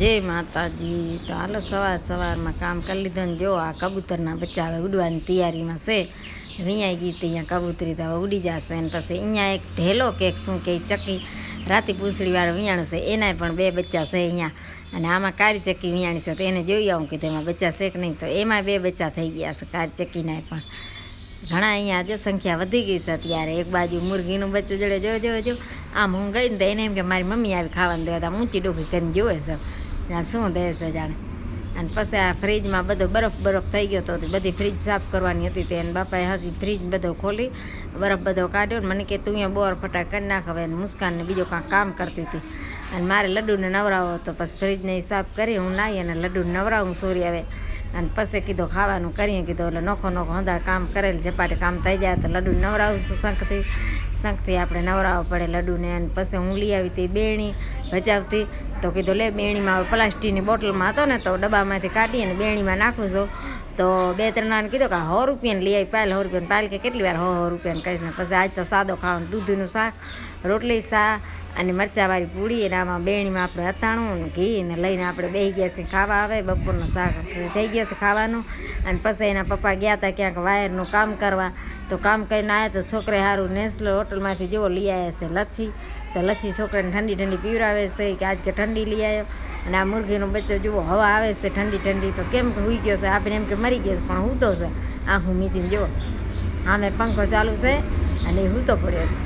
જય માતાજી। તો હાલો સવારમાં કામ કરી લીધું ને જો આ કબૂતરના બચ્ચા હવે ઉડવાની તૈયારીમાં છે। વિયાઈ ગઈ તો અહીંયા કબૂતરી તો હવે ઉડી જશે। અને પછી અહીંયા એક ઢેલો કેક શું કે ચક્કી રાતી પૂંછડીવાળું વિયાણું છે, એનાય પણ 2 બચ્ચા છે અહીંયા। અને આમાં કાળી ચક્કી વિયાણી છે તો એને જોઈ આવું કે તેમાં બચ્ચા છે કે નહીં, તો એમાં 2 બચ્ચા થઈ ગયા છે કાળી ચક્કીનાય પણ ઘણા અહીંયા જો સંખ્યા વધી ગઈ છે અત્યારે। એક બાજુ મુરગીનું બચ્ચું જોડે જો આમ હું ગઈ ને તો એને એમ કે મારી મમ્મી આવી ખાવાનું દેવા, આમ ઊંચી ડોકી કરીને જોવે છે જાણે શું દે છે જાણે। અને પછી આ ફ્રીજમાં બધો બરફ થઈ ગયો તો બધી ફ્રીજ સાફ કરવાની હતી, તો એને બાપાએ હતી ફ્રીજ બધો ખોલી બરફ બધો કાઢ્યો ને મને કે તું અહીંયા બોર ફટાક કરી નાખ હવે। મુસ્કાનને બીજો કાંઈ કામ કરતી હતી અને મારે લડ્ડુને નવરાવો, તો પછી ફ્રીજને સાફ કરી હું નાહી અને લડ્ડુને નવરાવું સૂર્ય આવે। અને પછી કીધું ખાવાનું કરીએ, કીધું એટલે નોખો હંધા કામ કરેલ ઝપાટે કામ થઈ જાય તો લડ્ડુ નવરાવું છું શંખથી આપણે નવરાવવા પડે લડ્ડુને। અને પછી હું લઈ આવી હતી બેણી ભજાવતી, તો કીધું લે બેણીમાં પ્લાસ્ટિકની બોટલમાં હતો ને તો ડબ્બામાંથી કાઢી અને બેણીમાં નાખું છું। તો 2-3 નાને કીધું કે 100 રૂપિયાને લઈ આવી પાયલ 100 રૂપિયાને, પાયલ કે કેટલી વાર 100 રૂપિયાને કહીશ ને। પછી આજ તો સાદો ખાવાનું દૂધનું શાક રોટલી શાક અને મરચાંવાળી પૂરી, અને આમાં બેણીમાં આપણે અથાણું ને ઘી ને લઈને આપણે બેસી ગયા છીએ ખાવા। આવે બપોરનું શાક થઈ ગયો છે ખાવાનું। અને પછી એના પપ્પા ગયા હતા ક્યાંક વાયરનું કામ કરવા, તો કામ કરીને આવ્યા તો છોકરે સારું નેસ્લો હોટલમાંથી જેવો લઈ આવ્યા છે લચ્છી, તો લચ્છી છોકરાને ઠંડી પીવડાવે છે કે આજ કે ઠંડી લઈ આવ્યો। અને આ મુરગીનો બચ્ચો જુઓ હવા આવે છે ઠંડી તો કેમ કે સૂઈ ગયો છે, આપણે એમ કે મરી ગયો છે પણ સૂતો છે આંખું મીચીને જુઓ, આમે પંખો ચાલુ છે અને એ સૂતો પડ્યો છે।